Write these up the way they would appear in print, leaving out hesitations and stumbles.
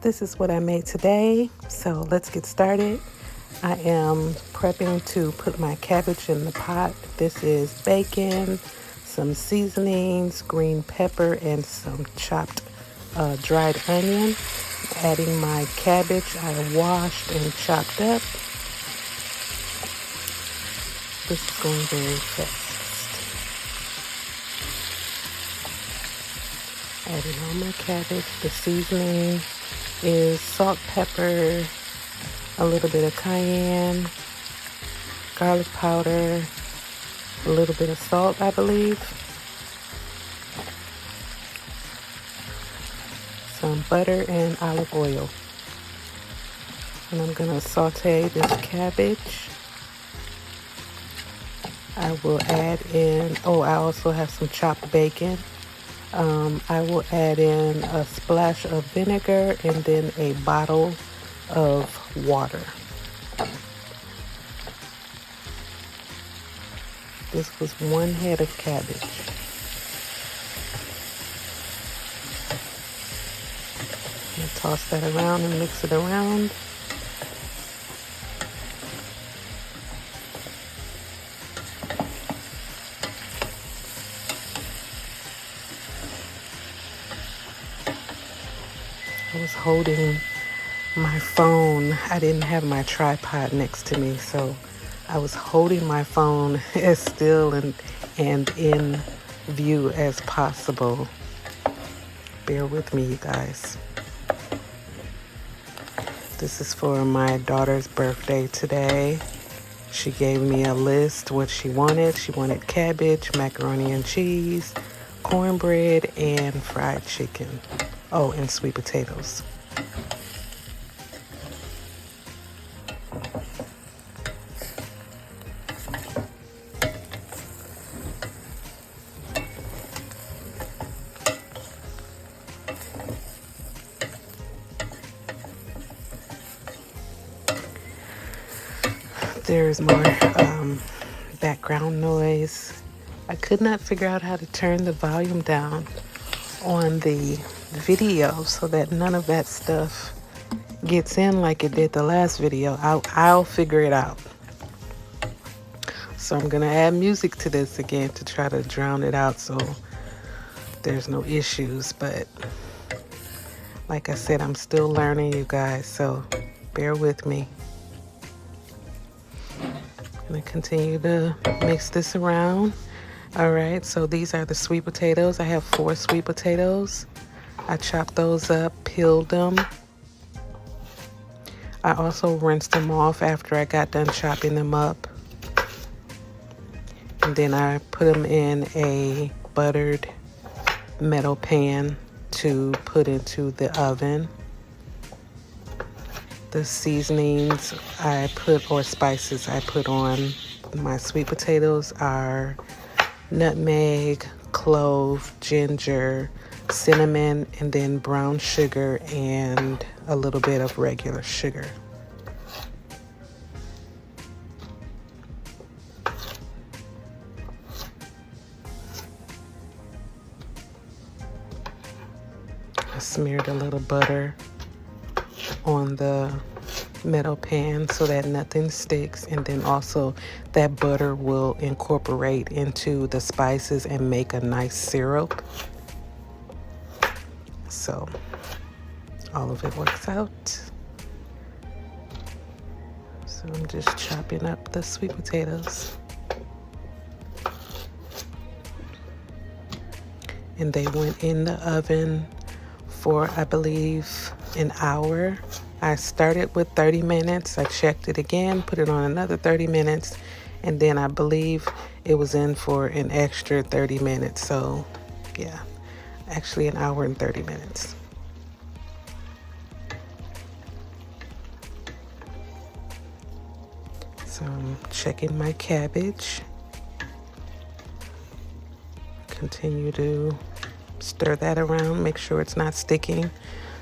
this is what I made today. So let's get started. I am prepping to put my cabbage in the pot. This is bacon, some seasonings, green pepper, and some chopped dried onion. Adding my cabbage I washed and chopped up. This is going very fast. Adding all my cabbage. The seasoning is salt, pepper, a little bit of cayenne, garlic powder, a little bit of salt, I believe, some butter and olive oil. And I'm going to saute this cabbage. I will add in, I also have some chopped bacon. I will add in a splash of vinegar and then a bottle of water. This was 1 head of cabbage. I'm going to toss that around and mix it around. I was holding my phone. I didn't have my tripod next to me, so I was holding my phone as still and in view as possible. Bear with me, you guys. This is for my daughter's birthday today. She gave me a list what she wanted. She wanted cabbage, macaroni and cheese, cornbread, and fried chicken. Oh, and sweet potatoes. There's more background noise. I could not figure out how to turn the volume down on the video so that none of that stuff gets in like it did the last video. I'll figure it out. So I'm gonna add music to this again to try to drown it out so there's no issues. But like I said, I'm still learning, you guys, so bear with me. I'm gonna continue to mix this around. All right, so these are the sweet potatoes. I have 4 sweet potatoes. I chopped those up, peeled them. I also rinsed them off after I got done chopping them up. And then I put them in a buttered metal pan to put into the oven. The seasonings or spices I put on my sweet potatoes are nutmeg, clove, ginger, cinnamon, and then brown sugar and a little bit of regular sugar. I smeared a little butter on the metal pan so that nothing sticks, and then also that butter will incorporate into the spices and make a nice syrup. So all of it works out. So I'm just chopping up the sweet potatoes. And they went in the oven for, I believe, an hour. I started with 30 minutes. I checked it again, put it on another 30 minutes, and then I believe it was in for an extra 30 minutes. So yeah, actually an hour and 30 minutes. So I'm checking my cabbage. Continue to stir that around, make sure it's not sticking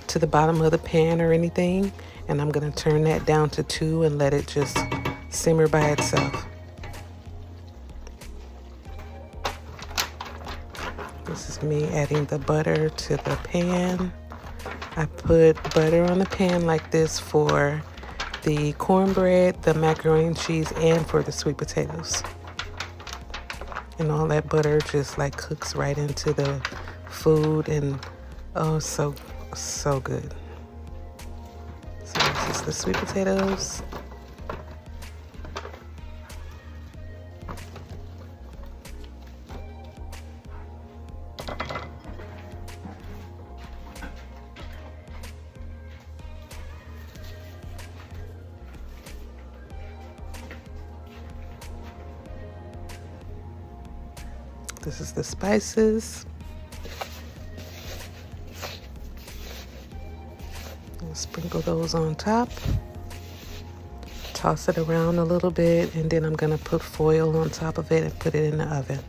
to the bottom of the pan or anything. And I'm going to turn that down to 2 and let it just simmer by itself. This is me adding the butter to the pan. I put butter on the pan like this for the cornbread, the macaroni and cheese, and for the sweet potatoes. And all that butter just like cooks right into the food, and oh, so good. So this is the sweet potatoes. This is the spices. I'll sprinkle those on top. Toss it around a little bit, and then I'm gonna put foil on top of it and put it in the oven.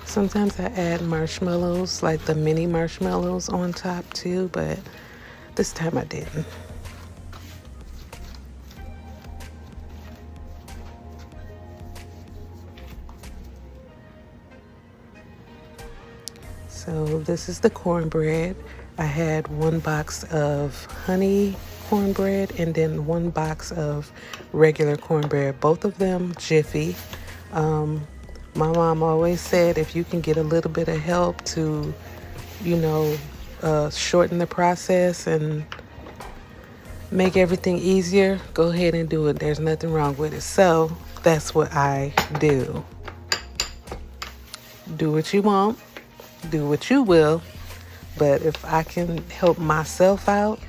Sometimes I add marshmallows, like the mini marshmallows on top too, but this time I didn't. So this is the cornbread. I had 1 box of honey cornbread and then 1 box of regular cornbread, both of them Jiffy. My mom always said if you can get a little bit of help to, shorten the process and make everything easier, go ahead and do it. There's nothing wrong with it. So that's what I do. Do what you want, do what you will, but if I can help myself out,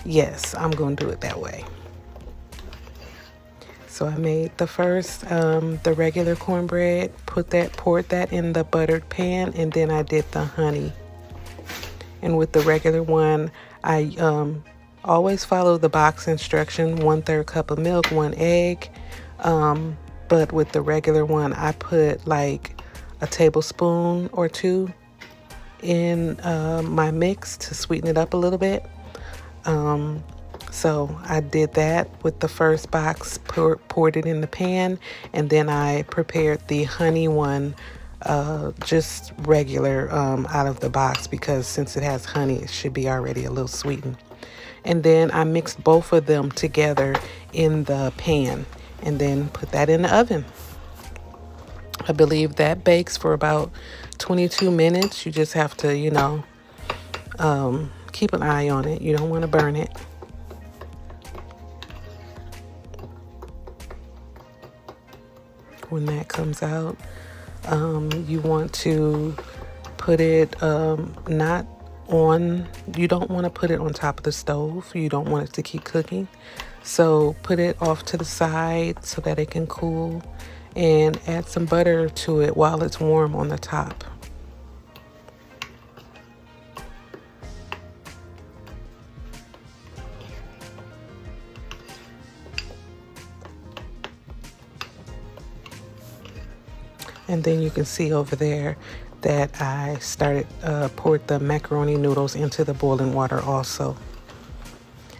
yes, I'm going to do it that way. So I made the first, the regular cornbread, poured that in the buttered pan, and then I did the honey. And with the regular one, I always follow the box instruction: 1/3 cup of milk, 1 egg. But with the regular one, I put like a tablespoon or 2 in my mix to sweeten it up a little bit. So I did that with the first box, poured it in the pan, and then I prepared the honey one just regular out of the box, because since it has honey, it should be already a little sweetened. And then I mixed both of them together in the pan and then put that in the oven. I believe that bakes for about 22 minutes. You just have to, keep an eye on it. You don't want to burn it. When that comes out, you want to put it not on, you don't want to put it on top of the stove. You don't want it to keep cooking. So put it off to the side so that it can cool, and add some butter to it while it's warm on the top. And then you can see over there that I poured the macaroni noodles into the boiling water also.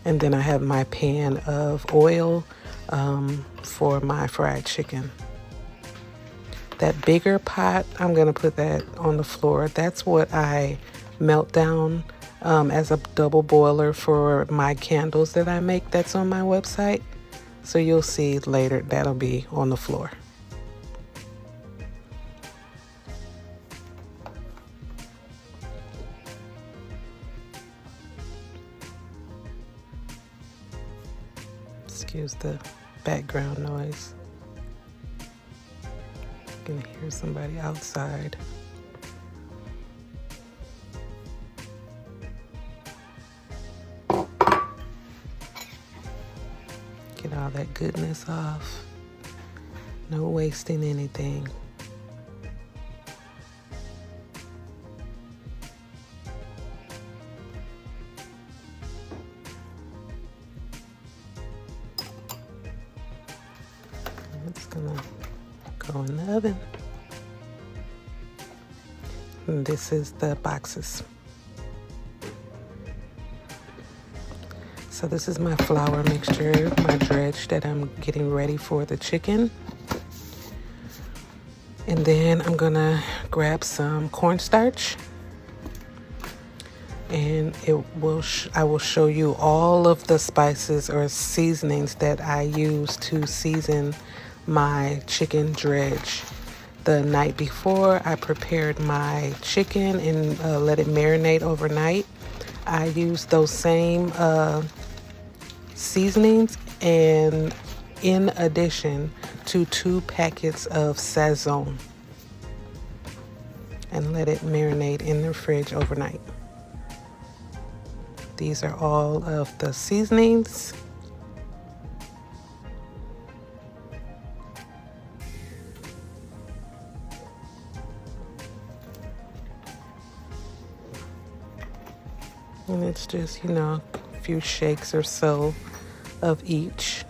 And then I have my pan of oil for my fried chicken. That bigger pot, I'm gonna put that on the floor. That's what I melt down as a double boiler for my candles that I make. That's on my website. So you'll see later that'll be on the floor. Excuse the background noise. You can hear somebody outside. Get all that goodness off. No wasting anything. I'm just gonna go in the oven. And this is the boxes. So this is my flour mixture, my dredge that I'm getting ready for the chicken. And then I'm gonna grab some cornstarch, and I will show you all of the spices or seasonings that I use to season my chicken dredge. The night before, I prepared my chicken and let it marinate overnight. I used those same seasonings, and in addition to 2 packets of Sazon, and let it marinate in the fridge overnight. These are all of the seasonings. And it's just, a few shakes or so of each.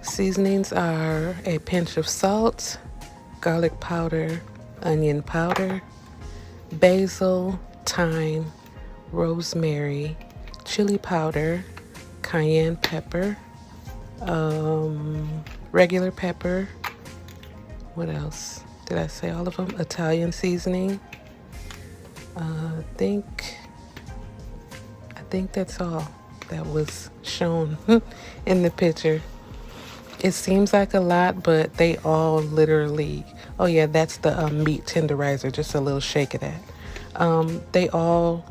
Seasonings are a pinch of salt, garlic powder, onion powder, basil, thyme, rosemary, chili powder, cayenne pepper, regular pepper. What else? Did I say all of them? Italian seasoning. I think that's all that was shown in the picture. It seems like a lot, but they all literally, oh yeah, that's the meat tenderizer, just a little shake of that. They all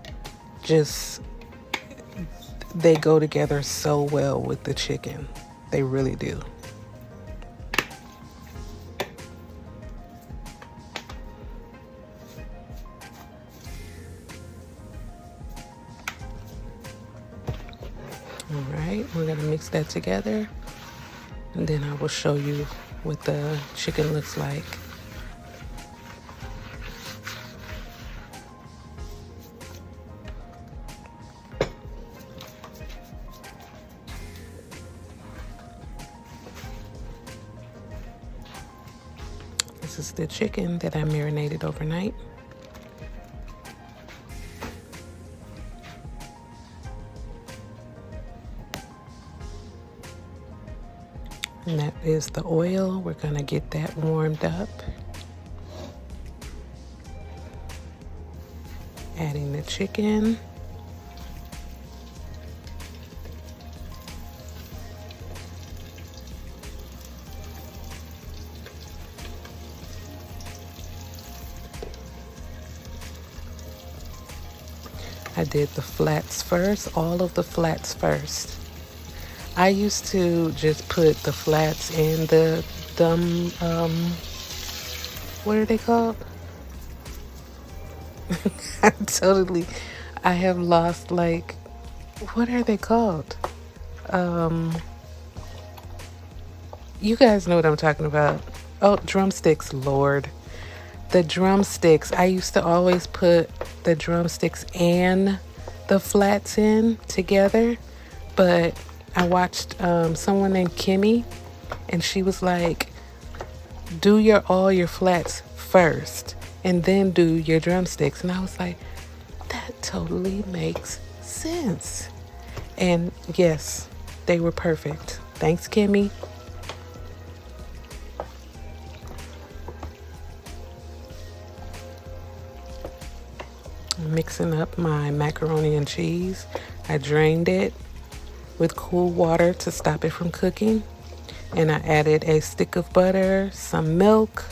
they go together so well with the chicken. They really do. All right, we're gonna mix that together, and then I will show you what the chicken looks like. This is the chicken that I marinated overnight. And that is the oil. We're gonna get that warmed up. Adding the chicken. I did the flats first, all of the flats first. I used to just put the flats in the what are they called? I have lost, like, what are they called? You guys know what I'm talking about. Oh, drumsticks, Lord. The drumsticks. I used to always put the drumsticks and the flats in together, but I watched someone named Kimmy, and she was like, do all your flats first and then do your drumsticks. And I was like, that totally makes sense. And yes, they were perfect. Thanks, Kimmy. Mixing up my macaroni and cheese. I drained it with cool water to stop it from cooking. And I added a stick of butter, some milk,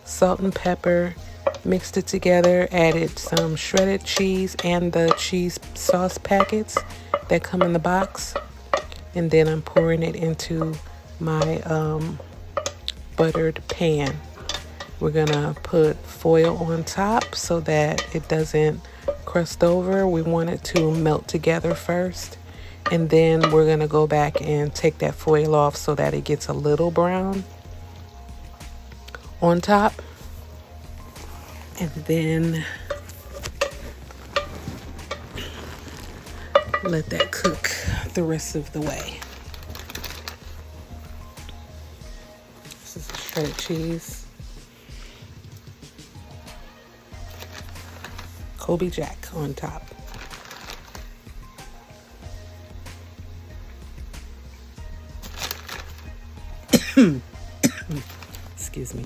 salt and pepper, mixed it together, added some shredded cheese and the cheese sauce packets that come in the box. And then I'm pouring it into my buttered pan. We're gonna put foil on top so that it doesn't crust over. We want it to melt together first. And then we're gonna go back and take that foil off so that it gets a little brown on top. And then let that cook the rest of the way. This is shredded cheese. Colby Jack on top. Excuse me.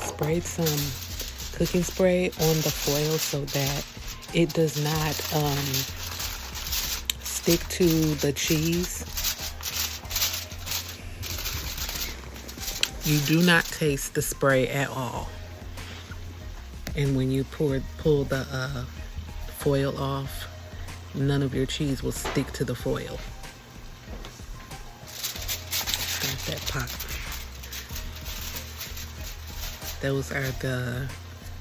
Sprayed some cooking spray on the foil so that it does not stick to the cheese. You do not taste the spray at all. And when you pull the foil off, none of your cheese will stick to the foil. Got that pop. Those are the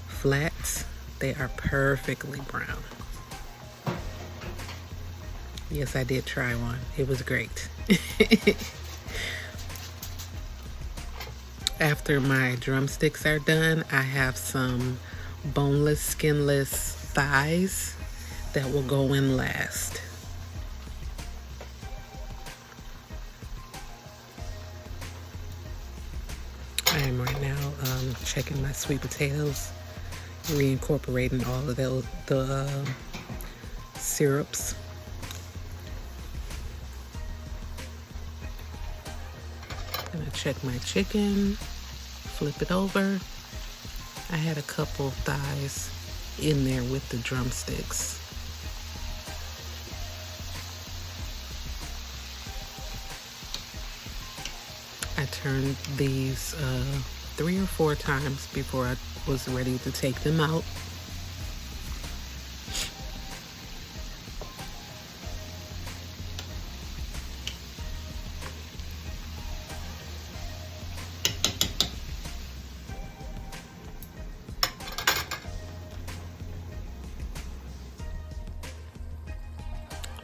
flats. They are perfectly brown. Yes, I did try one. It was great. After my drumsticks are done, I have some boneless, skinless thighs that will go in last. I am right now checking my sweet potatoes, reincorporating all of the syrups. Gonna check my chicken, flip it over. I had a couple thighs in there with the drumsticks. I turned these 3 or 4 times before I was ready to take them out.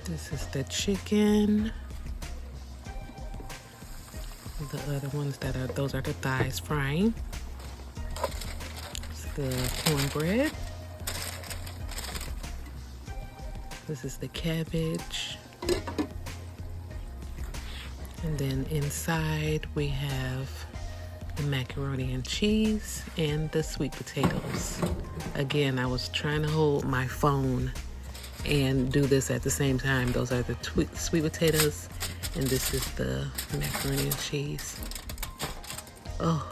This is the chicken. The other ones those are the thighs frying. It's the cornbread. This is the cabbage. And then inside we have the macaroni and cheese and the sweet potatoes. Again, I was trying to hold my phone and do this at the same time. Those are the sweet potatoes, and this is the macaroni and cheese. Oh,